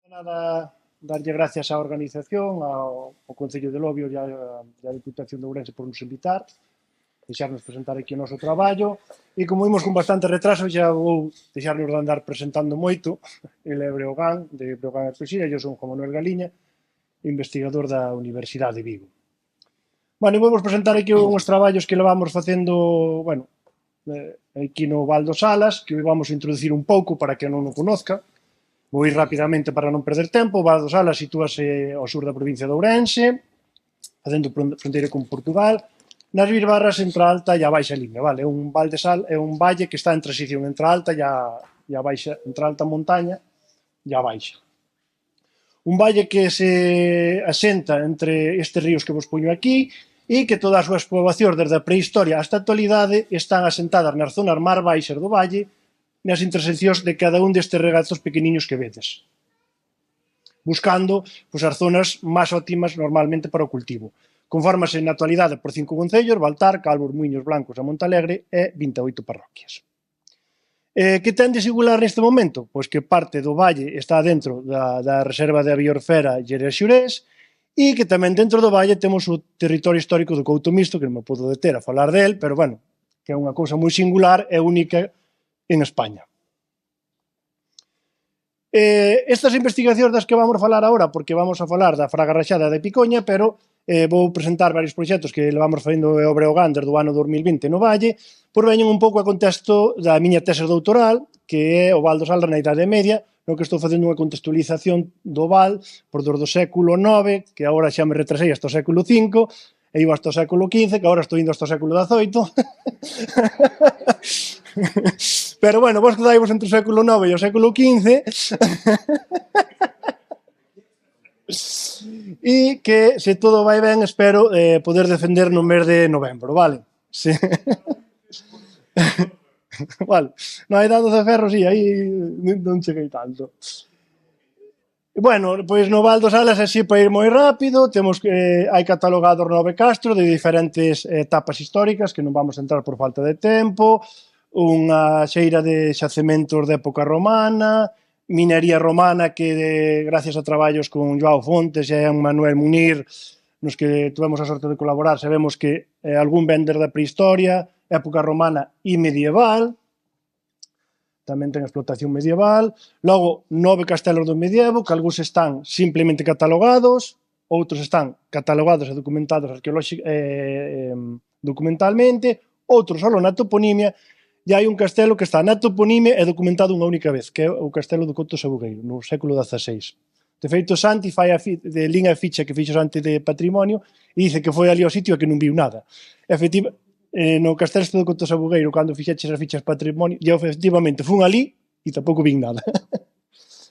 Nada, darlle gracias á organización, ao Concello de Lobio e á Diputación de Ourense por nos invitar, deixarnos presentar aquí o noso traballo, e como imos con bastante retraso, xa vou deixarnos de andar presentando moito. Ele é Breogán, de Breogán e Pesira, e eu son Juan Manuel Galiña, investigador da Universidade de Vigo. Bueno, vou vos presentar aquí uns traballos que levamos facendo, bueno, aquí no Val dos Salas, que vamos a introducir un pouco para que non o conozca. Vou ir rapidamente para non perder tempo. O Val dos Salas sitúase ao sur da provincia de Ourense, facendo fronteira con Portugal, nas Birbarras entre a Alta e a Baixa Limia, vale? É un val de sal, é un valle que está en transición entre a alta e a baixa, entre a alta montaña e a baixa. Un valle que se asenta entre estes ríos que vos poño aquí e que todas as súas poboacións desde a prehistoria hasta a actualidade están asentadas nas zonas máis baixas do valle, nas interseccións de cada un destes regazos pequeniños que vedes, buscando pois, as zonas máis óptimas normalmente para o cultivo. Confórmase na actualidade por 5 concellos: Baltar, Calvos, Muiños, Blancos e Montalegre, e 28 parroquias. Que ten de singular neste momento? Pois que parte do valle está dentro da reserva de Biosfera Lleras-Xurés, e que tamén dentro do valle temos o territorio histórico do Couto Misto, que non me podo deter a falar del, pero bueno, que é unha cousa moi singular e única en España. Estas investigacións das que vamos a falar agora, porque vamos a falar da Fraga Raxada de Picoña, pero vou presentar varios proxectos que levamos facendo o Breogán desde o ano 2020 no Valle, por veñen un pouco a contexto da miña tese doutoral, que é o Val dos Salas na Idade Media, no que estou facendo unha contextualización do Val por do século IX, que agora xa me retrasei hasta o século V, e iba hasta o século XV, que agora estou indo hasta o século XVIII. Pero bueno, vos quedaivos entre o século IX e o século XV. E que, se todo vai ben, espero poder defender no mes de novembro, vale? Sí. Vale, na idade de ferro, sí, aí non cheguei tanto. Bueno, pois no Val dos Salas, así para ir moi rápido, temos que hai catalogados 9 castros de diferentes etapas históricas, que non vamos a entrar por falta de tempo, unha xeira de xacementos de época romana, minería romana que, gracias a traballos con Joao Fontes e Manuel Munir, nos que tuvemos a sorte de colaborar, sabemos que algún ven desde a prehistoria, época romana e medieval, tamén ten explotación medieval. Logo, 9 castelos do medievo, que algúns están simplemente catalogados, outros están catalogados e documentados documentalmente, outros só na toponimia, e hai un castelo que está na toponimia e documentado unha única vez, que é o castelo do Couto Sabugueiro, no século XVI. De feito, Santi fai de linha a ficha que fixo Santi de patrimonio e dice que foi ali ao sitio e que non viu nada. No castelo do Couto Sabugueiro, cando fixeches as fichas patrimonio, e efectivamente fun ali e tampouco vin nada.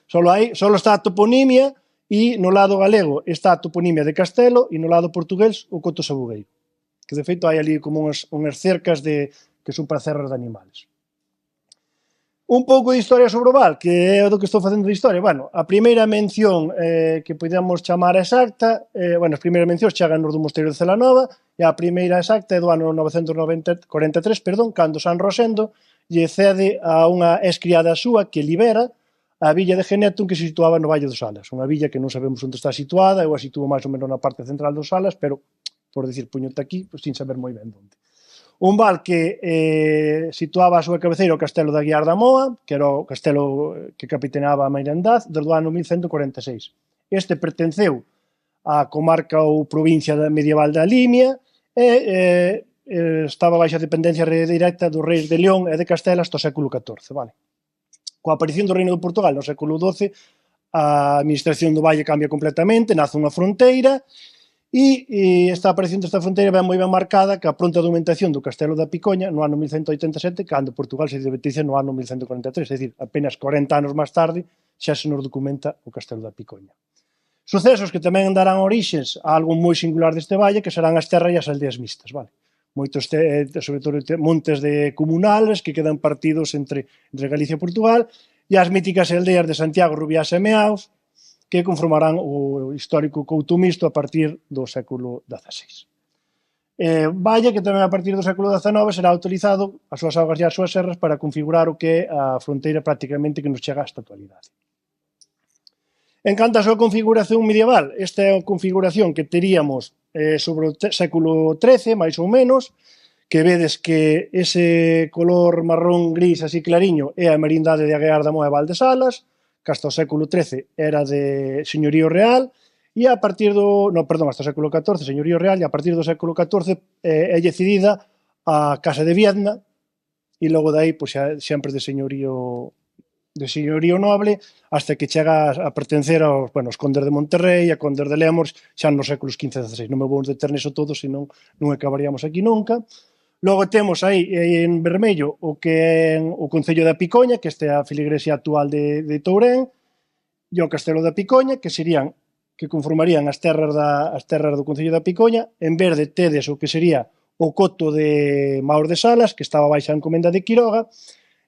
Solo está a toponimia, e no lado galego está a toponimia de castelo e no lado portugués o Couto Sabugueiro, que de feito hai ali como unhas cercas que son para cerras de animales. Un pouco de historia sobre o Val, que é o do que estou facendo de historia. Bueno, a primeira mención que podemos chamar exacta, as primeiras mencións chegan nos do Mosteiro de Celanova, e a primeira exacta é do ano 943, cando San Rosendo lle cede a unha excriada súa que libera a villa de Genetun, que se situaba no Valle dos Salas. Unha villa que non sabemos onde está situada, eu a situo máis ou menos na parte central dos Salas, pero, por decir, puñote aquí, pues, sin saber moi ben onde. Un val que situaba a súa cabeceira o castelo de Aguiar da Moa, que era o castelo que capitaneaba a Meirandad, desde o ano 1146. Este pertenceu á comarca ou provincia medieval da Limia e estaba baixo a dependencia directa dos reis de León e de Castela hasta o século XIV. Vale. Coa aparición do Reino de Portugal no século XII, a administración do valle cambia completamente, nace unha fronteira, e esta aparición desta fronteira ben moi ben marcada que a pronta documentación do Castelo da Picoña no ano 1187, cando Portugal se independizou no ano 1143, é dicir, apenas 40 anos máis tarde xa se nos documenta o Castelo da Picoña. Sucesos que tamén darán orixes a algo moi singular deste valle, que serán as terras e as aldeas mixtas, vale? Moitos, sobre todo, montes de comunales que quedan partidos entre Galicia e Portugal, e as míticas aldeas de Santiago, Rubiás e Meaos, que conformarán o histórico Couto Misto a partir do século XVI. Valle que tamén a partir do século XIX será utilizado as súas augas e as súas serras para configurar o que é a fronteira prácticamente que nos chega hasta a actualidade. En canto á súa configuración medieval, esta é a configuración que teríamos sobre o século XIII, máis ou menos, que vedes que ese color marrón gris así clariño é a merindade de Aguiar da Moa e Valdesalas, que hasta o século XIII era de señorío real, e a partir do... No, perdón, hasta o século XIV, señorío real, e a partir do século XIV é cedida a Casa de Viedma, e logo dai, pois, sempre de señorío noble, hasta que chega a pertencer aos, bueno, os condes de Monterrey, a condes de Lemos, xa nos séculos XV e XVI. Non me vou deter neso todo, senón non acabaríamos aquí nunca. Logo temos aí en vermello o que é o Concello da Picoña, que esta é a filigresia actual de Tourén, e o Castelo da Picoña, que serían, que conformarían as terras do Concello da Picoña. En verde tedes o que sería o coto de Maur de Salas, que estaba baixa a encomenda de Quiroga,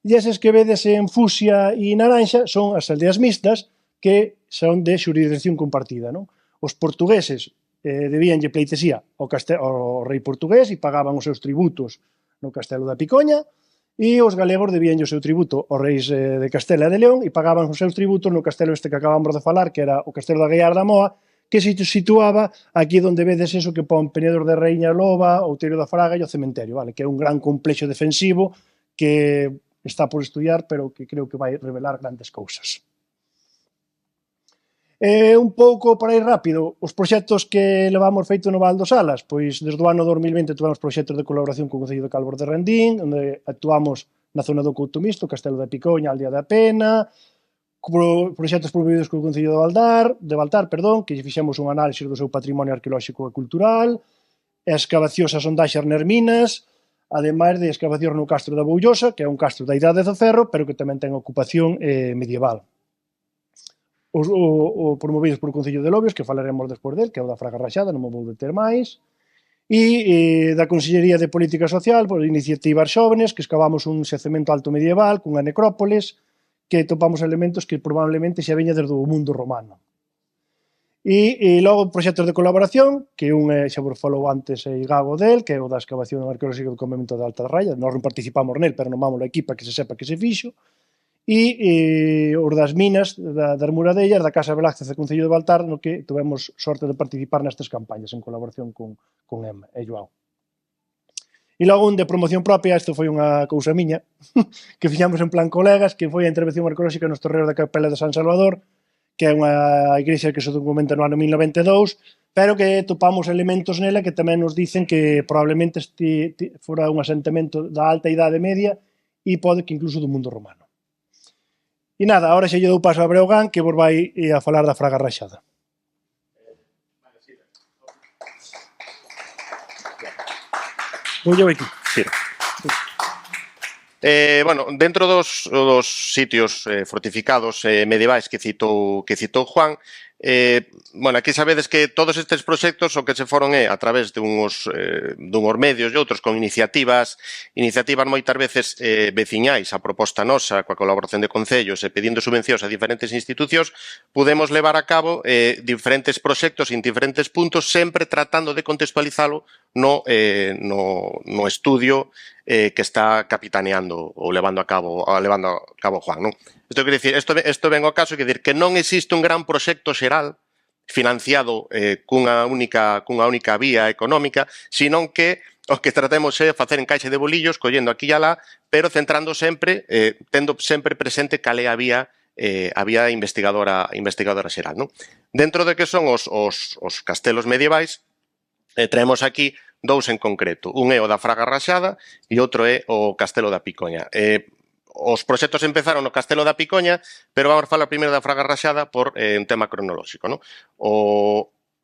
e eses que vedes en fucsia e naranxa son as aldeas mixtas, que son de xurisdicción compartida, non? Os portugueses debíanlle pleitesía ao rei portugués e pagaban os seus tributos no Castelo da Picoña, e os galegos debíanlle o seu tributo aos reis de Castela e de León e pagaban os seus tributos no castelo este que acabamos de falar, que era o Castelo da Aguiar da Moa, que se situaba aquí onde vedes eso que pon Penedo de Raíña Loba, Outeiro da Fraga e o cementerio, vale? Que é un gran complexo defensivo que está por estudiar, pero que creo que vai revelar grandes cousas. Un pouco para ir rápido, os proxectos que levamos feito no Val dos Salas, pois desde o ano 2020 tivemos proxectos de colaboración co Concello de Calvor de Rendín, onde actuamos na zona do Couto Misto, Castelo da Picoña, Aldea da Pena, proxectos promovidos co Concello de Baltar, que fixemos un análise do seu patrimonio arqueolóxico e cultural, excavacións e sondaxes nas minas, ademais de excavacións no Castro da Boullosa, que é un castro da Idade do Ferro, pero que tamén ten ocupación medieval. O promovidos por o Concello de Lobios, que falaremos despois del, que é o da Fraga Raxada, non me vou deter máis, e da Consellería de Política Social, por iniciativas xóvenes, que excavamos un xacemento alto medieval, cunha necrópolis, que topamos elementos que probablemente xa veña desde o mundo romano. E logo proxectos de colaboración, que un xa vos falou antes Igago del, que é o da excavación arqueolóxica do convento de Alta Raya, nós non participamos nel, pero non vamos a equipa que se sepa que se fixo, e os das minas das Muradellas, da Casa Velázquez e Concello de Baltar, no que tivemos sorte de participar nestas campañas en colaboración con Emma e Joao. E logo un de promoción propia, isto foi unha cousa miña, que fixamos en plan colegas, que foi a intervención arqueolóxica nos terreos da Capela de San Salvador, que é unha igrexa que se documenta no ano 1092, pero que topamos elementos nela que tamén nos dicen que probablemente fora un asentamento da alta idade media e pode que incluso do mundo romano. E nada, agora xa lle dou paso a Breogán, que vos vai a falar da Fraga Raxada. Vou eu aquí. Bueno, dentro dos sitios fortificados medievais que citou Juan, bueno, aquí sabedes que todos estes proxectos o que se foron é a través de unhos medios e outros con iniciativas moitas veces veciñais a proposta nosa coa colaboración de concellos e pedindo subvencións a diferentes institucións, podemos levar a cabo diferentes proxectos en diferentes puntos, sempre tratando de contextualizalo no estudio que está capitaneando ou levando a cabo Juan, non? Isto quere dicir, isto ven ao caso, quer dicir que non existe un gran proxecto xeral financiado cunha única vía económica, senón que o que tratemos é facer encaixe de bolillos, collendo aquí e alá, pero centrando sempre, tendo sempre presente cal é a vía investigadora xeral, non? Dentro de que son os castelos medievais, traemos aquí dous en concreto. Un é o da Fraga Raxada e outro é o Castelo da Picoña. Os proxectos empezaron no Castelo da Picoña, pero vamos falar primeiro da Fraga Raxada por un tema cronolóxico, non?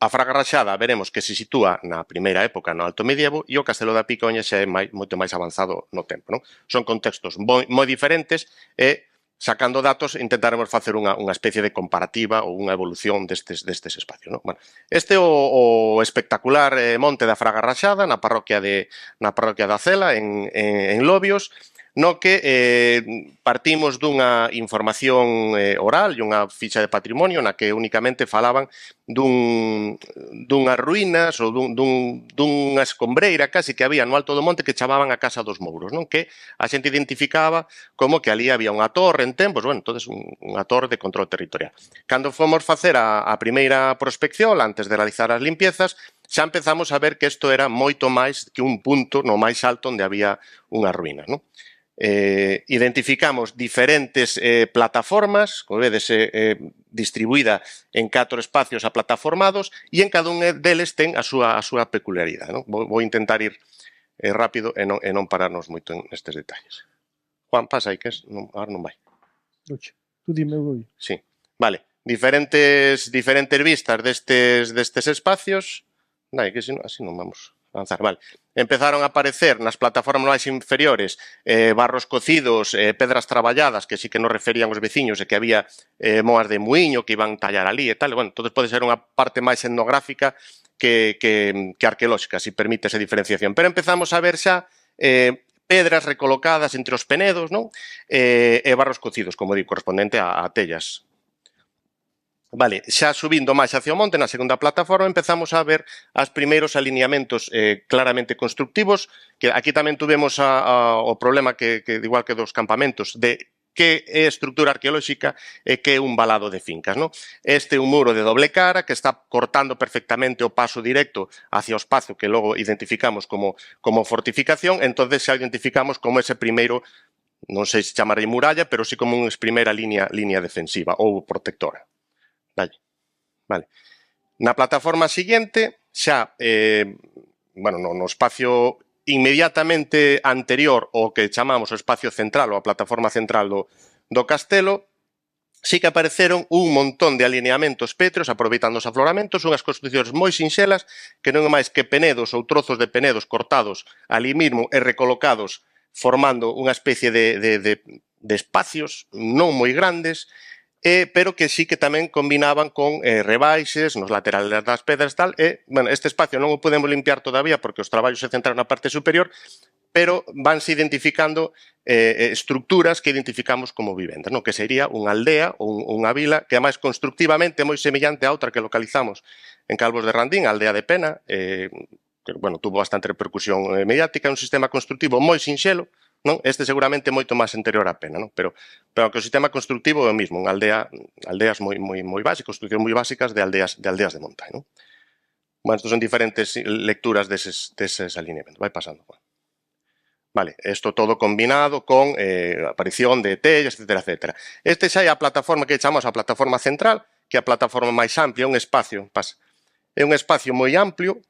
A Fraga Raxada veremos que se sitúa na primeira época no Alto Medievo e o Castelo da Picoña xa é moito máis avanzado no tempo, non? Son contextos moi diferentes e sacando datos intentaremos facer unha especie de comparativa ou unha evolución destes espacios, non? Bueno, este é o espectacular monte da Fraga Raxada na parroquia da Cela en Lobios. no que partimos dunha información oral e unha ficha de patrimonio na que únicamente falaban dunhas ruínas ou dunha escombreira casi que había no alto do monte que chamaban a Casa dos Mouros, non? Que a xente identificaba como que ali había unha torre en tempos, bueno, entonces unha torre de control territorial. Cando fomos facer a primeira prospección, antes de realizar as limpiezas, xa empezamos a ver que isto era moito máis que un punto no máis alto onde había unha ruína, non? Identificamos diferentes plataformas, como vedes, distribuída en 4 espacios aplataformados e en cada un deles ten a súa peculiaridade, non? Vou intentar ir rápido e non pararnos moito nestes detalles. Juan, pasa aí, que agora non vai. Tú dime, eu. Sí, vale. Diferentes vistas destes espacios. Dai, que así non vamos avanzar, vale. Empezaron a aparecer nas plataformas máis inferiores barros cocidos, pedras traballadas, que sí que nos referían os veciños e que había moas de muiño que iban tallar ali e tal. Bueno, entonces pode ser unha parte máis etnográfica que arqueolóxica, si permite esa diferenciación. Pero empezamos a ver xa pedras recolocadas entre os penedos, non? E barros cocidos, como digo, correspondente a tellas. Vale, xa subindo máis hacia o monte, na segunda plataforma, empezamos a ver os primeiros alineamentos claramente constructivos, que aquí tamén tuvemos o problema que igual que dos campamentos, de que é estrutura arqueolóxica e que é un valado de fincas, non? Este é un muro de doble cara que está cortando perfectamente o paso directo hacia o espacio que logo identificamos como fortificación, entonces xa identificamos como ese primeiro, non sei se chamarei muralla, pero sí como unha primeira línea defensiva ou protectora. Vale. Na plataforma siguiente, xa, bueno, no espacio inmediatamente anterior ao que chamamos o espacio central ou a plataforma central do castelo, sí que apareceron un montón de alineamentos pétreos aproveitando os afloramentos, unhas construccións moi sinxelas que non é máis que penedos ou trozos de penedos cortados ali mesmo e recolocados formando unha especie de espacios non moi grandes, pero que sí que tamén combinaban con rebaixes nos laterales das pedras e tal, bueno, este espacio non o podemos limpiar todavía porque os traballos se centraron na parte superior, pero vanse identificando estructuras que identificamos como vivendas, non? Que sería unha aldea ou unha vila que, además, constructivamente é moi semellante a outra que localizamos en Calvos de Randín, a aldea de Pena, que, bueno, tuvo bastante repercusión mediática, un sistema constructivo moi sinxelo, non? Este seguramente moito máis anterior á Pena, non? Pero que o sistema constructivo é o mismo, unha aldeas moi básicas, construccións moi básicas de aldeas de montaña, non? Bueno, estos son diferentes lecturas deses alineamentos. Vai pasando, Juan. Vale, isto todo combinado con aparición de tellas, etcétera. Este xa é a plataforma que chamamos a plataforma central, que é a plataforma máis amplia, un espacio, é un espacio moi amplio,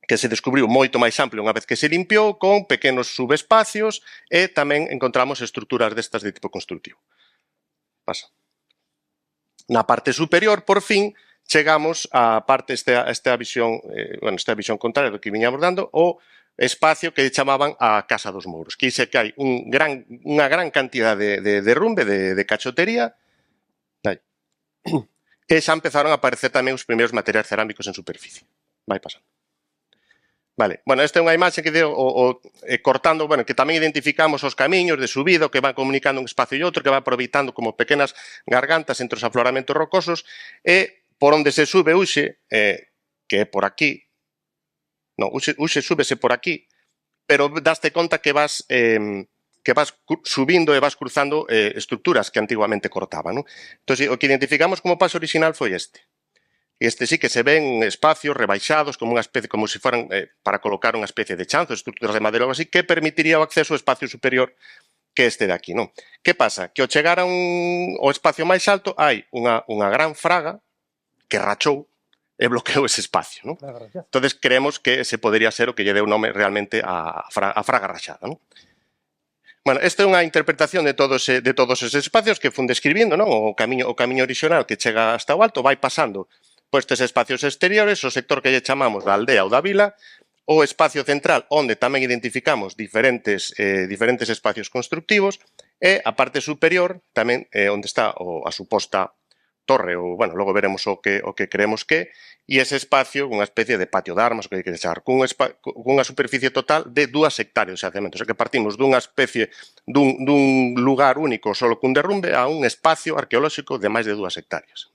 que se descubriu moito máis amplio unha vez que se limpiou, con pequenos subespacios e tamén encontramos estruturas destas de tipo constructivo. Pasa. Na parte superior, por fin, chegamos á parte, esta visión contraria do que viñamos dando, o espacio que chamaban a Casa dos Mouros, que dice que hai unha gran cantidad de derrumbe, de cachotería, e xa empezaron a aparecer tamén os primeiros materiais cerámicos en superficie. Vai pasando. Vale, bueno, esta é unha imaxe que cortando, bueno, que tamén identificamos os camiños de subida que van comunicando un espacio e outro, que van aproveitando como pequenas gargantas entre os afloramentos rocosos, e por onde se sube uxe, que é por aquí, non, uxe súbese por aquí, pero daste conta que vas subindo e vas cruzando estruturas que antiguamente cortaban, non? Entón, o que identificamos como paso original foi este. Este sí que se ven espacios rebaixados como unha especie, como se foran para colocar unha especie de chanzo, estruturas de madeira ou así, que permitiría o acceso ao espacio superior que este de aquí, non? Que pasa? Que ao chegar ao espacio máis alto hai unha gran fraga que rachou e bloqueou ese espacio, non? Entonces creemos que ese podería ser o que lle deu nome realmente a fraga rachada, non? Bueno, esta é unha interpretación de todos eses espacios que fun describindo, non? O camiño orixinal que chega hasta o alto vai pasando por estes espacios exteriores, o sector que lle chamamos da aldea ou da vila, o espacio central onde tamén identificamos diferentes espacios constructivos e a parte superior tamén onde está a suposta torre, ou, bueno, logo veremos o que creemos que, e ese espacio, unha especie de patio de armas, o que hai que deixar, cunha superficie total de 2 hectáreas de xacemento. O sea que partimos dunha especie, dun lugar único solo cun derrumbe a un espacio arqueolóxico de máis de 2 hectáreas.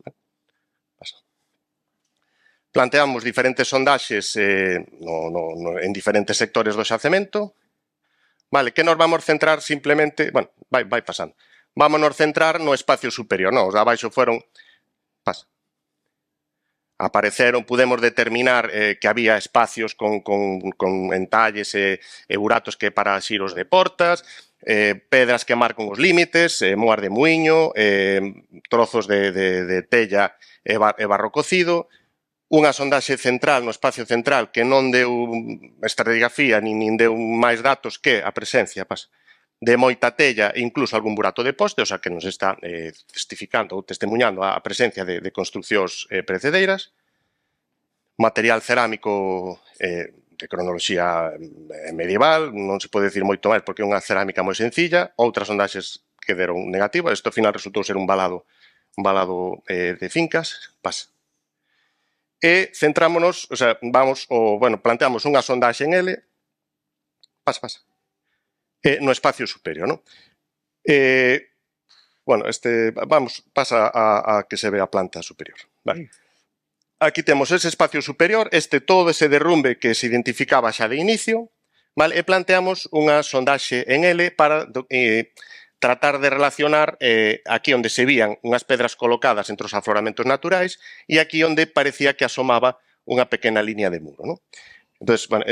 Planteamos diferentes sondaxes en diferentes sectores do xacemento. Vale, que nos vamos centrar simplemente, bueno, vai pasando. Vámonos centrar no espacio superior, non? Os de abaixo foron, apareceron, pudemos determinar que había espacios con entalles e buratos que para xiros de portas, pedras que marcan os límites, moas de muiño, trozos de tella e barro cocido, unha sondaxe central no espacio central que non deu estratigrafía nin deu máis datos que a presencia de moita tella e incluso algún burato de poste, o sea que nos está testificando ou testemunhando a presencia de construccións precedeiras. Material cerámico de cronoloxía medieval, non se pode dicir moito máis porque é unha cerámica moi sencilla, outras sondaxes que deron negativa, isto ao final resultou ser un balado de fincas, E centrámonos, o sea, planteamos unha sondaxe en L, no espacio superior, non? Pasa a que se ve a planta superior. Vale. Aquí temos ese espacio superior, todo ese derrumbe que se identificaba xa de inicio, vale? E planteamos unha sondaxe en L para tratar de relacionar aquí onde se vían unhas pedras colocadas entre os afloramentos naturais e aquí onde parecía que asomaba unha pequena línea de muro, non? Entón, bueno,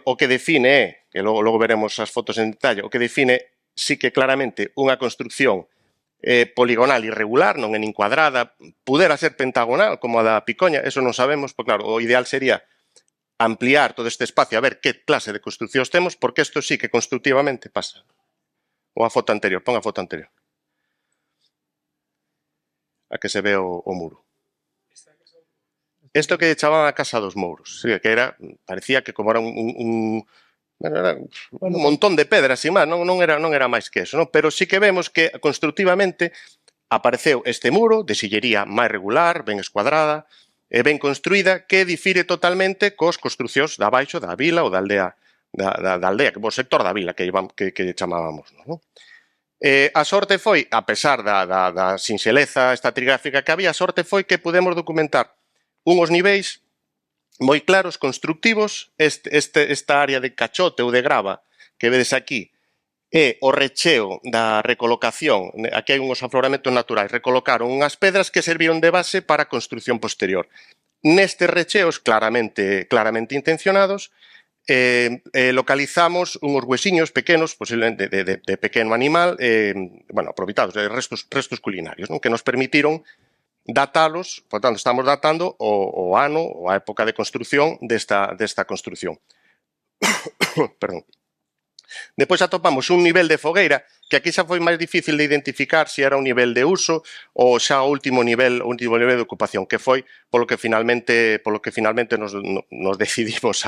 o que define é, que logo veremos as fotos en detalle, o que define sí que claramente unha construcción poligonal irregular, non é nin cuadrada, pudera ser pentagonal como a da Picoña, eso non sabemos, porque claro, o ideal sería ampliar todo este espacio a ver que clase de construccións temos, porque isto sí que constructivamente pasa. Ou a foto anterior, pon a foto anterior. A que se ve o muro. Isto que chamaban a Casa dos Mouros, que parecía que como era un montón de pedras, sin máis, non era máis que eso, non? Pero sí que vemos que constructivamente apareceu este muro de sillería máis regular, ben escuadrada, e ben construída, que difire totalmente cos construcións da baixo da vila ou da aldea, o sector da vila que chamábamos, non? A sorte foi, a pesar da sinxeleza estratigráfica que había, a sorte foi que pudemos documentar unhos niveis moi claros, constructivos. Esta área de cachote ou de grava que vedes aquí é o recheo da recolocación. Aquí hai unhos afloramentos naturais. Recolocaron unhas pedras que serviron de base para a construcción posterior. Nestes recheos claramente intencionados, localizamos unhos huesiños pequenos, posiblemente de pequeno animal, aproveitados de restos culinarios, que nos permitiron datalos, por tanto, estamos datando o ano, ou a época de construcción desta construcción. Perdón. Depois atopamos un nivel de fogueira que aquí xa foi máis difícil de identificar se era un nivel de uso ou xa o último nivel de ocupación, que foi polo que finalmente nos decidimos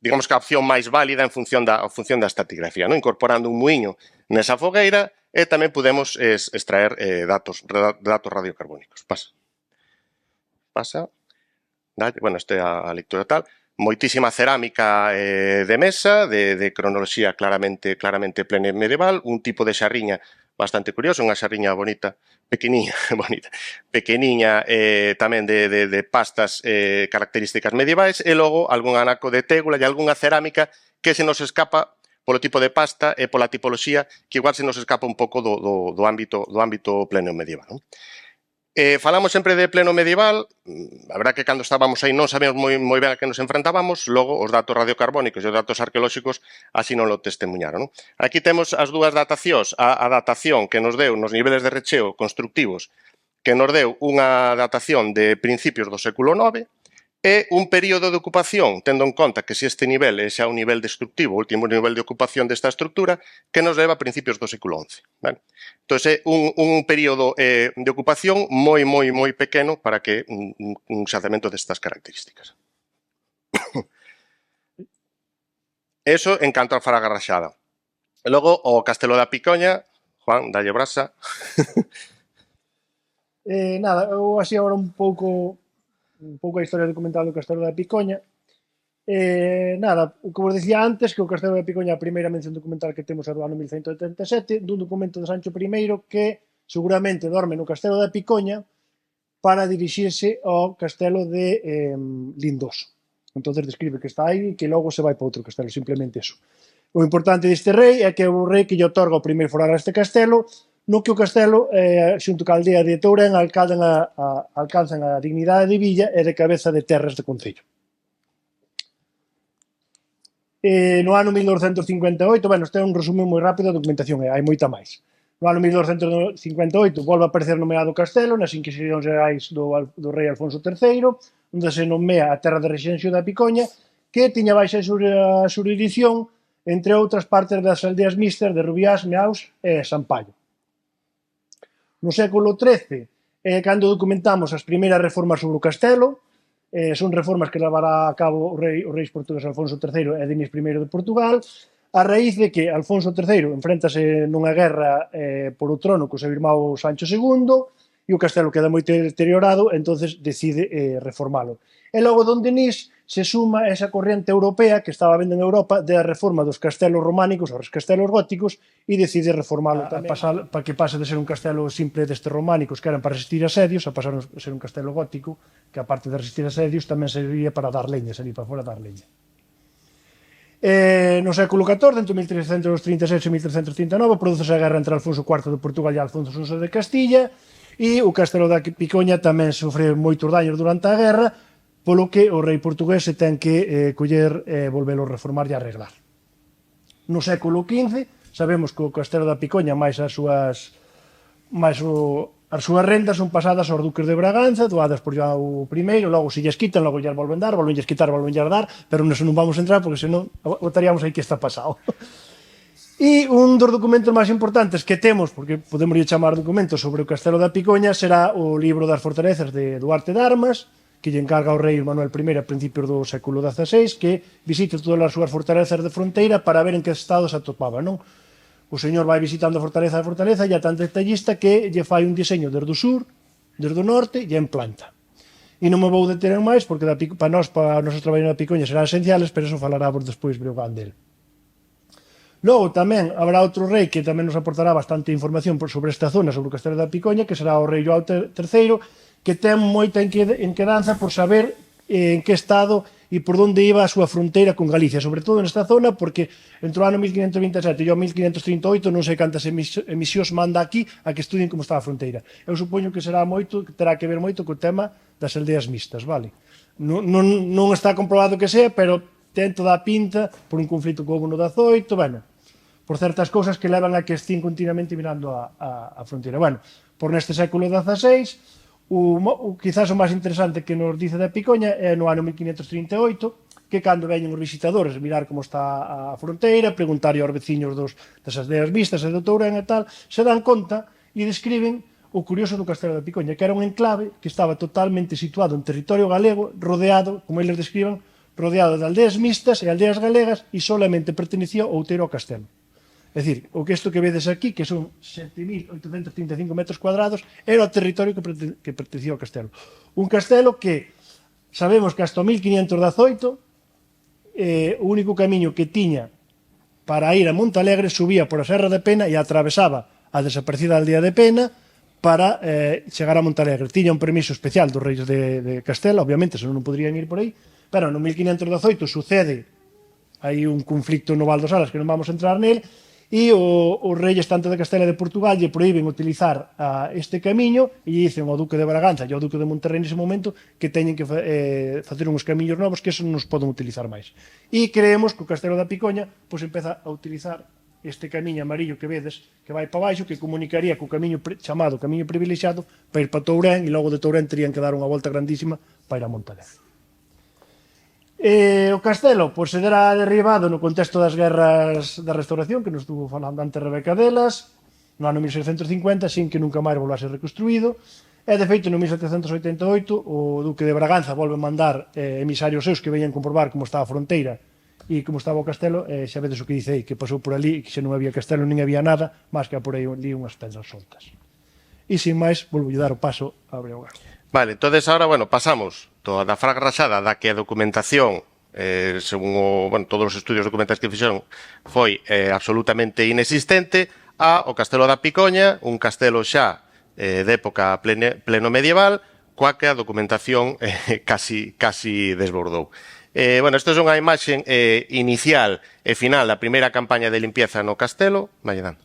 digamos que a opción máis válida en función da estratigrafía, incorporando un muiño nesa fogueira e tamén podemos extraer datos radiocarbónicos. Pasa. Bueno, esta é a lectura tal. Moitísima cerámica de mesa, de cronoloxía claramente medieval, un tipo de xarriña bastante curioso, unha xarriña bonita, pequeniña, tamén de pastas características medievais, e logo algún anaco de tégula e algunha cerámica que se nos escapa polo tipo de pasta e pola tipoloxía que igual se nos escapa un pouco do ámbito pleno medieval, non? Falamos sempre de pleno medieval, a verdad que cando estábamos aí non sabemos moi ben a que nos enfrentábamos, logo os datos radiocarbónicos e os datos arqueolóxicos así non lo testemunharon, non? Aquí temos as dúas datacións, a datación que nos deu nos niveles de recheo constructivos, que nos deu unha datación de principios do século IX, e un período de ocupación, tendo en conta que se este nivel é xa un nivel destructivo, o último nivel de ocupación desta estructura, que nos leva a principios do século XI. Entón, é un período de ocupación moi pequeno para que un xacemento destas características. Eso en canto a Fraga Raxada. Logo, o Castelo da Picoña, Juan, dalle brasa. Nada, eu así agora un pouco a historia documental do Castelo da Picoña. Nada, o que vos dicía antes, que o Castelo da Picoña, a primeira mención documental que temos é do ano 1187, dun documento de Sancho I que seguramente dorme no Castelo da Picoña para dirixirse ao Castelo de Lindoso. Entonces describe que está aí e que logo se vai para outro castelo, simplemente eso. O importante deste rei é que é o rei que lle otorga o primeiro forar a este castelo, no que o castelo, xunto ca aldea de Tourén, alcanzan a dignidade de villa e de cabeza de terras de concello. No ano 1258, bueno, este é un resumen moi rápido da documentación, hai moita máis. No ano 1258 volve a aparecer nomeado o castelo nas Inquisicións Gerais do rei Alfonso III, onde se nomea a terra de Rexencio da Picoña, que tiña baixa a xurisdición, entre outras partes das aldeas mixtas de Rubiás, Meaus e Sampaio. No século XIII, cando documentamos as primeiras reformas sobre o castelo, son reformas que levará a cabo o rei portugués Alfonso III e Denis I de Portugal, a raíz de que Alfonso III enfréntase nunha guerra por o trono co seu irmão Sancho II e o castelo queda moi deteriorado, entonces decide reformalo. E logo don Denis se suma esa corrente europea que estaba vendo en Europa da reforma dos castelos románicos aos castelos góticos e decide reformalo tamén para que pase de ser un castelo simple destes románicos que eran para resistir asedios a pasar a ser un castelo gótico que aparte de resistir asedios tamén serviría para dar leña, salir para fora dar leña. No século XIV, entre 1336 e 1339, produce a guerra entre Alfonso IV de Portugal e Alfonso I de Castilla e o Castelo da Picoña tamén sofre moitos daños durante a guerra, polo que o rei portugués se ten que coller e volvelo reformar e arreglar. No século XV, sabemos que o Castelo da Picoña máis as súas rendas son pasadas aos duques de Braganza, doadas por João I, logo se lles quitan, logo lles volven dar, volven lles quitar, volven lles dar, pero neso non vamos a entrar porque senón botaríamos aí que está pasado. E un dos documentos máis importantes que temos, porque podemos chamar documentos sobre o Castelo da Picoña, será o libro das fortalezas de Duarte de Armas, que lle encarga ao rei Manuel I a principios do século XVI, que visite todas as súas fortalezas de fronteira para ver en que estado se atopaba, non? O señor vai visitando fortaleza a fortaleza e é tan detallista que lle fai un diseño desde o sur, desde o norte e en planta. E non me vou deter en máis, porque para nós, para o noso traballo na Picoña serán esenciales, pero eso falaramos despois Breogán del. Logo tamén habrá outro rei que tamén nos aportará bastante información sobre esta zona, sobre o Castelo da Picoña, que será o rei João III, que ten moita inquedanza por saber en que estado e por onde iba a súa fronteira con Galicia, sobre todo nesta zona, porque entre o ano 1527 e o 1538 non sei cantas emisións manda aquí a que estudien como está a fronteira. Eu supoño que será moito, que terá que ver moito co tema das aldeas mixtas, vale? Non está comprobado que sea, pero ten toda a pinta por un conflito que houve no 18, bueno, por certas cousas que levan a que estén continuamente mirando a fronteira. Bueno, por neste século XVI, quizás o máis interesante que nos dice da Picoña é no ano 1538, que cando veñen os visitadores mirar como está a fronteira, preguntar aos veciños das aldeas vistas e do Tourén e tal, se dan conta e describen o curioso do Castelo da Picoña, que era un enclave que estaba totalmente situado en territorio galego, rodeado, como eles describan, rodeado de aldeas mixtas e aldeas galegas e solamente pertenecía ao outeiro ao castelo. É dicir, o que isto que vedes aquí, que son 7.835 metros cuadrados, era o territorio que pertencía ao castelo. Un castelo que sabemos que hasta o 1518 o único camiño que tiña para ir a Montalegre subía por a Serra de Pena e atravesaba a desaparecida aldea de Pena para chegar a Montalegre. Tiña un permiso especial dos reis de Castela, obviamente, senón non podrían ir por aí, pero no 1518 sucede hai un conflicto no Val dos Alas que non vamos a entrar nel, e os reyes tanto de Castela e de Portugal lle proíben utilizar este camiño e dicen ao duque de Braganza e ao duque de Monterrey nese momento que teñen que facer uns camiños novos que eso non os poden utilizar máis. E creemos que o Castelo da Picoña pois empeza a utilizar este camiño amarillo que vedes que vai para baixo, que comunicaría co camiño chamado camiño privilexiado para ir para Tourén, e logo de Tourén terían que dar unha volta grandísima para ir a Montalegre. O castelo pois, será derribado no contexto das guerras da restauración, que nos estuvo falando antes Rebeca delas, no ano 1650, sin que nunca máis volva a ser reconstruído. E, de feito, no 1788, o duque de Braganza volve mandar emisarios seus que veñan comprobar como está a fronteira e como estaba o castelo, xa vedes o que dice aí, que pasou por ali, que xa non había castelo, nin había nada, máis que por aí unhas pedras soltas. E sin máis, volvo a dar o paso a Breogán. Vale, entonces ahora, bueno, pasamos toda da fraga rachada da que a documentación, según todos os estudios documentais que fixeron, foi absolutamente inexistente, a o Castelo da Picoña, un castelo xa de época pleno medieval, coa que a documentación casi desbordou. Esta é unha imaxe inicial e final da primeira campaña de limpieza no castelo. Vai dando.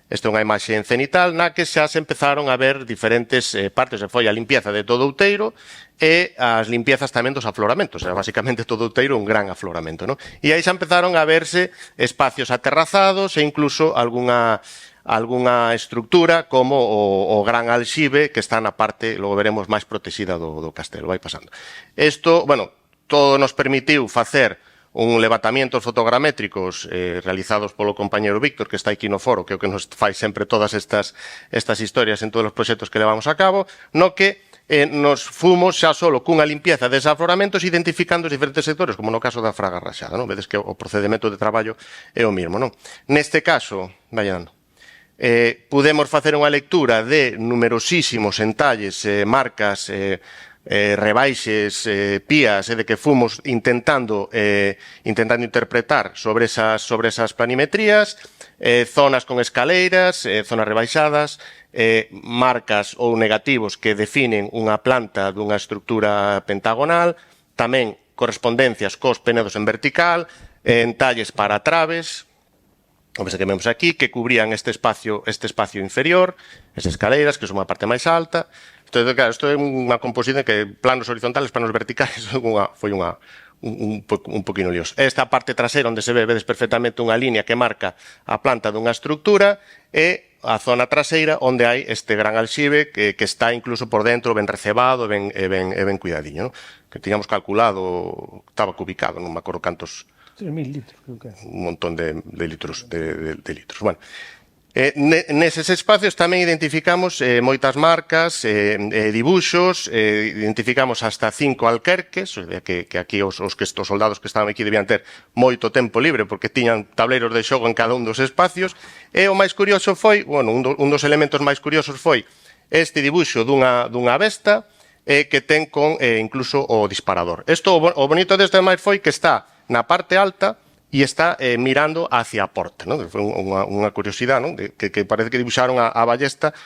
Esta é unha imaxe cenital na que xa se empezaron a ver diferentes partes, e foi a limpieza de todo o outeiro e as limpiezas tamén dos afloramentos, basicamente todo o outeiro un gran afloramento, non? E aí xa empezaron a verse espacios aterrazados e incluso algunha estructura como o gran alxibe que está na parte, logo veremos, máis protexida do castelo. Vai pasando. Isto, todo nos permitiu facer un levantamientos fotogramétricos realizados polo compañero Víctor, que está aquí no foro, que é o que nos fai sempre todas estas historias en todos os proxectos que levamos a cabo, no que nos fomos xa solo cunha limpieza de desafloramentos identificando os diferentes sectores, como no caso da fraga rachada, non? Vedes que o procedimento de traballo é o mismo, non? Neste caso, pudemos facer unha lectura de numerosísimos entalles, marcas, rebaixes, pías, de que fomos intentando interpretar sobre esas planimetrías, zonas con escaleiras, zonas rebaixadas, marcas ou negativos que definen unha planta dunha estructura pentagonal, tamén correspondencias cos penedos en vertical, entalles para traves, que vemos aquí, que cubrían este espacio inferior, as escaleiras, que son unha parte máis alta. Entón, claro, isto é unha composición que planos horizontales, planos verticales, foi un poquinho líos. Esta parte traseira onde se vedes perfectamente unha línea que marca a planta dunha estructura e a zona traseira onde hai este gran alxibe que está incluso por dentro ben recebado e ben cuidadiño, non? Que tiñamos calculado, estaba cubicado, non me acordo cantos... 3.000 litros, creo que é. Un montón de litros. Bueno, neses espacios tamén identificamos moitas marcas, dibuxos, identificamos hasta 5 alquerques, que aquí os soldados que estaban aquí debían ter moito tempo libre porque tiñan tableiros de xogo en cada un dos espacios, e o máis curioso foi, un dos elementos máis curiosos foi este dibuxo dunha besta que ten con incluso o disparador. O bonito deste máis foi que está na parte alta e está mirando hacia a porta, non? Foi unha curiosidade, non? Que parece que dibuixaron a ballesta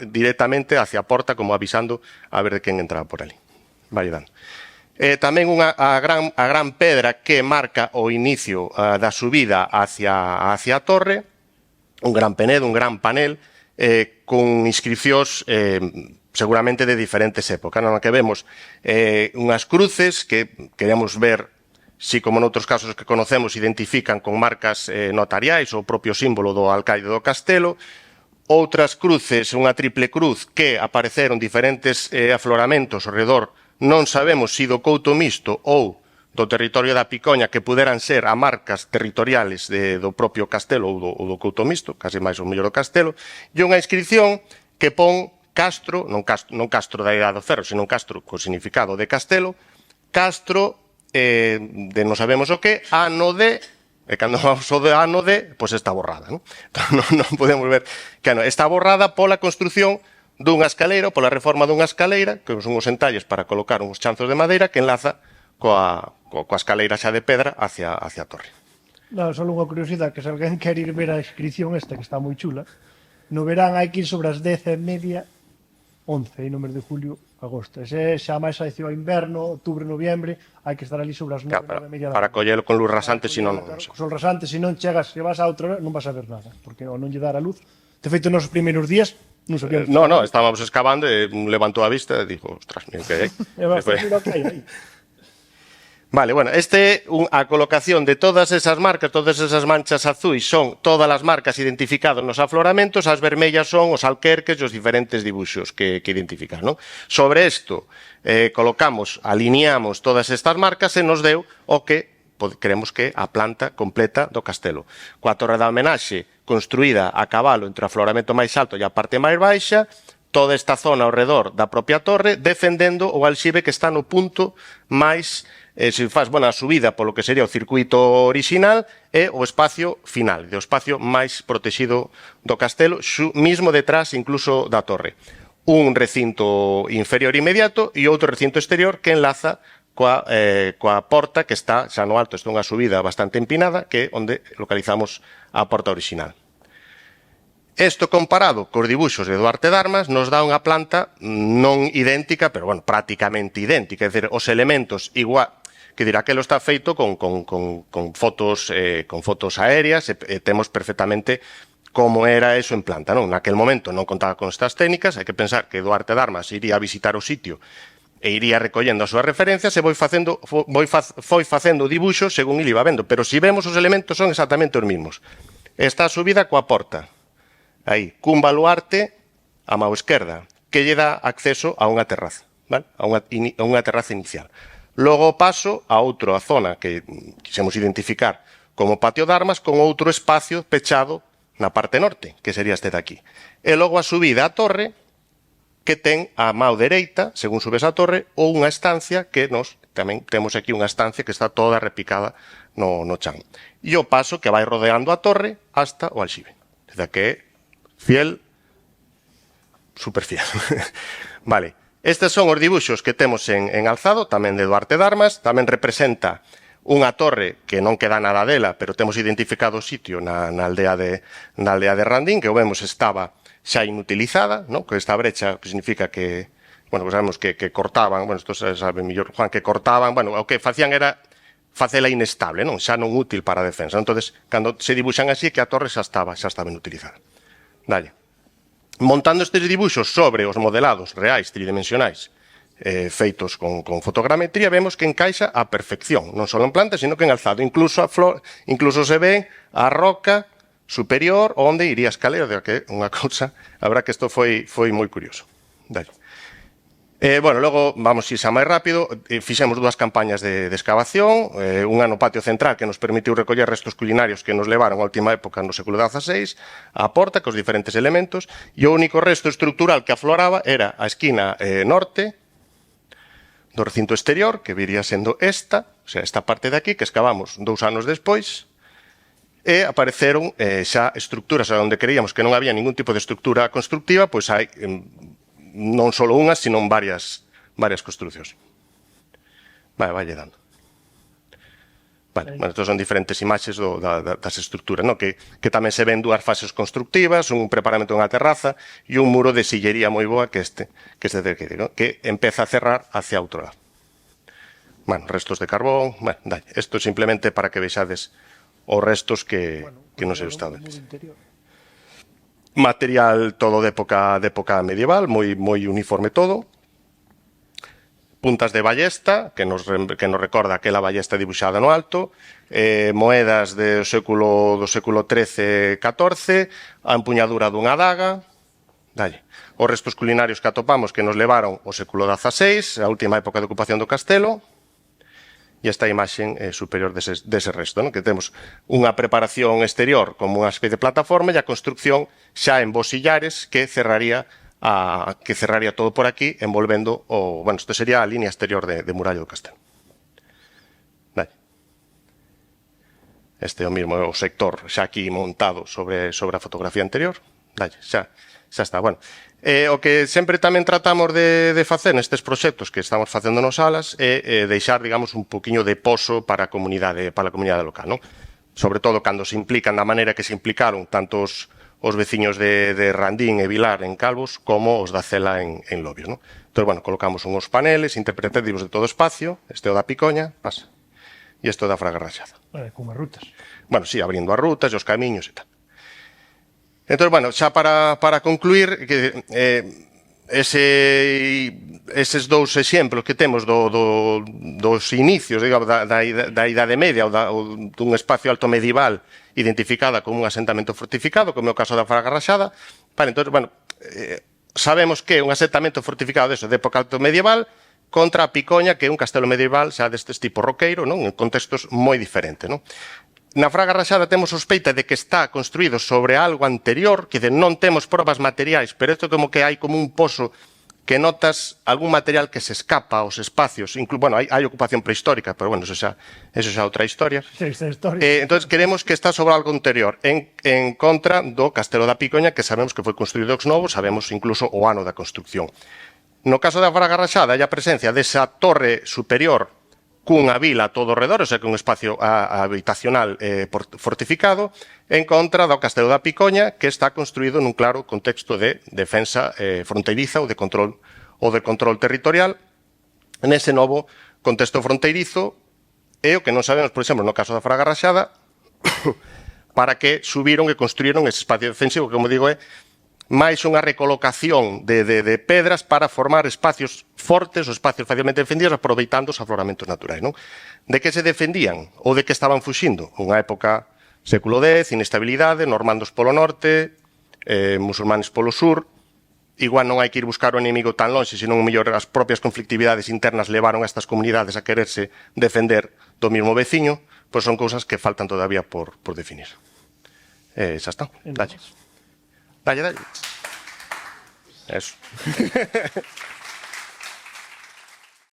directamente hacia a porta, como avisando a ver de quen entraba por ali. Vai dando. Tamén a gran pedra que marca o inicio da subida hacia a torre, un gran penedo, un gran panel, con inscripcións seguramente de diferentes épocas, na que vemos unhas cruces que queremos ver si, como noutros casos que conocemos, identifican con marcas notariais o propio símbolo do alcaide do castelo, outras cruces, unha triple cruz que apareceron diferentes afloramentos ao redor, non sabemos se do Couto Misto ou do territorio da Picoña, que puderan ser a marcas territoriales do propio castelo ou do Couto Misto, case máis ou mellor do castelo, e unha inscripción que pon Castro, non Castro da Idade do Ferro, senón Castro co significado de castelo, Castro de non sabemos o que, ano de, e cando vamos o de ano de, pois está borrada, non? Non podemos ver que está borrada pola construción dunha escaleira, pola reforma dunha escaleira, que son os entalles para colocar uns chanzos de madeira que enlaza coa escaleira xa de pedra hacia a torre. Non, só unha curiosidade, que se alguén quer ir ver a inscripción esta, que está moi chula, no verán hai que ir sobre as 10:30, 11, e no mes de julio, agosto. Ese xa máis adición ao inverno, outubro, noviembre, hai que estar ali sobre as 9:30. Para collelo con luz rasante, senón... Con rasante, senón chegas, se vas a outra hora, non vas a ver nada, porque non lle dar a luz. De feito, nos primeiros días, non sabíamos... No, estábamos excavando e levantou a vista e dixo, ostras, mira que hai. E bastante mira que hai aí. Vale, a colocación de todas esas marcas, todas esas manchas azuis son todas as marcas identificadas nos afloramentos, as vermellas son os alquerques e os diferentes dibuxos que identifican, non? Sobre isto, alineamos todas estas marcas e nos deu o que creemos que a planta completa do castelo. Coa torre da homenaxe construída a cabalo entre o afloramento máis alto e a parte máis baixa, toda esta zona ao redor da propia torre, defendendo o alxibe que está no punto máis, se faz, a subida polo que sería o circuito orixinal e o espacio final, o espacio máis protegido do castelo, mismo detrás incluso da torre. Un recinto inferior inmediato e outro recinto exterior que enlaza coa porta que está xa no alto, esta é unha subida bastante empinada, que é onde localizamos a porta orixinal. Isto comparado cos dibuixos de Duarte de Armas nos dá unha planta non idéntica, pero prácticamente idéntica, é dicir, os elementos igual, que dirá que lo está feito con fotos aéreas e temos perfectamente como era eso en planta, non? Naquel momento non contaba con estas técnicas, hai que pensar que Duarte de Armas iría a visitar o sitio e iría recollendo as súas referencias e foi facendo dibuixos según ele iba vendo, pero se vemos os elementos son exactamente os mismos. Está subida coa porta, aí, cun baluarte a mão esquerda, que lle dá acceso a unha terraza, vale? A unha terraza inicial. Logo paso a outra zona que quixemos identificar como patio de armas con outro espacio pechado na parte norte, que sería este de aquí. E logo a subida á torre, que ten a mão dereita, según subes a torre, ou unha estancia que nos tamén temos aquí unha estancia que está toda repicada no chan. E o paso que vai rodeando a torre hasta o alxibe. Desde que é fiel, super fiel. Vale. Estes son os dibuixos que temos en alzado, tamén de Duarte de Armas, tamén representa unha torre que non queda nada dela, pero temos identificado o sitio na aldea de Randín, que o vemos estaba xa inutilizada, ¿no? Que esta brecha que significa que, pues sabemos que cortaban, isto sabe mellor Juan, que cortaban, o que facían era facela inestable, non? Xa non útil para a defensa. Entonces, cando se dibuixan así, que a torre xa estaba inutilizada. Dalle. Montando estes dibuixos sobre os modelados reais tridimensionais feitos con fotogrametría, vemos que encaixa a perfección, non só en planta, sino que en alzado. Incluso se ve a roca superior onde iría a escalera, que é unha cousa, a verdad que isto foi moi curioso. Dalle. Logo, vamos ir xa máis rápido, fixemos dúas campañas de excavación, unha no patio central que nos permitiu recoller restos culinarios que nos levaron a última época no século XVI, a porta cos diferentes elementos, e o único resto estructural que afloraba era a esquina norte do recinto exterior, que viría sendo esta parte de aquí, que excavamos 2 anos despois, e apareceron xa estructuras onde creíamos que non había ningún tipo de estructura constructiva, pois hai non só unhas, sino varias construcións. Valle dando. Estos son diferentes imaxes das estructuras, que tamén se ven 2 fases constructivas, un preparamento dunha terraza e un muro de sillería moi boa que que empeza a cerrar hacia outro lado. Restos de carbón, isto simplemente para que vexades os restos que nos he estado. Material todo de época medieval, moi uniforme todo. Puntas de ballesta, que nos recorda aquela ballesta dibuixada no alto. Moedas do século XIII-XIV, a empuñadura dunha daga. Os restos culinarios que atopamos que nos levaron ao século XVI, a última época de ocupación do castelo. E esta imaxe superior dese resto, que temos unha preparación exterior como unha especie de plataforma e a construcción xa en bosillares que cerraría todo por aquí, envolvendo isto sería a línea exterior de muralla do castelo. Este é o mismo o sector xa aquí montado sobre a fotografía anterior. Xa está, o que sempre tamén tratamos de facer nestes proxectos que estamos facendo nos salas é deixar, digamos, un poquinho de poso para a comunidade local, non? Sobre todo cando se implican da maneira que se implicaron tanto os veciños de Randín e Vilar en Calvos como os da Cela en Lobios, non? Entón, colocamos unhos paneles interpretativos de todo o espacio, este o da Picoña, pasa, e este o da Fraga Raxada. Como as rutas. Sí, abrindo as rutas e os camiños e tal. Entón, xa para concluir, eses 2 exemplos que temos dos inicios, digamos, da Idade Media ou dun espacio alto medieval identificada como un asentamento fortificado, como é o caso da Fraga Raxada, entón, sabemos que é un asentamento fortificado de época alto medieval contra a Picoña, que é un castelo medieval xa destes tipo roqueiro, en contextos moi diferentes, non? Na Fraga Raxada temos sospeita de que está construído sobre algo anterior, que non temos probas materiais, pero isto como que hai como un pozo que notas algún material que se escapa aos espacios. Bueno, hai ocupación prehistórica, pero bueno, eso xa é outra historia. Entón, queremos que está sobre algo anterior, en contra do Castelo da Picoña, que sabemos que foi construído ex novo, sabemos incluso o ano da construcción. No caso da Fraga Raxada, hai a presencia desa torre superior cunha vila a todo o redor, o sea, cun espacio habitacional fortificado, en contra do Castelo da Picoña, que está construído nun claro contexto de defensa fronteiriza ou de control territorial. Nese novo contexto fronteirizo, e o que non sabemos, por exemplo, no caso da Fraga Raxada, para que subiron e construíron ese espacio defensivo, que, como digo, é máis unha recolocación de pedras para formar espacios fortes ou espacios facilmente defendidos aproveitando os afloramentos naturais, non? De que se defendían ou de que estaban fuxindo? Unha época século X, inestabilidade, normandos polo norte, musulmanes polo sur. Igual non hai que ir buscar o inimigo tan longe, senón mellor as propias conflictividades internas levaron a estas comunidades a quererse defender do mismo veciño, pois son cousas que faltan todavía por definir. Xa está. Dalle. Eso.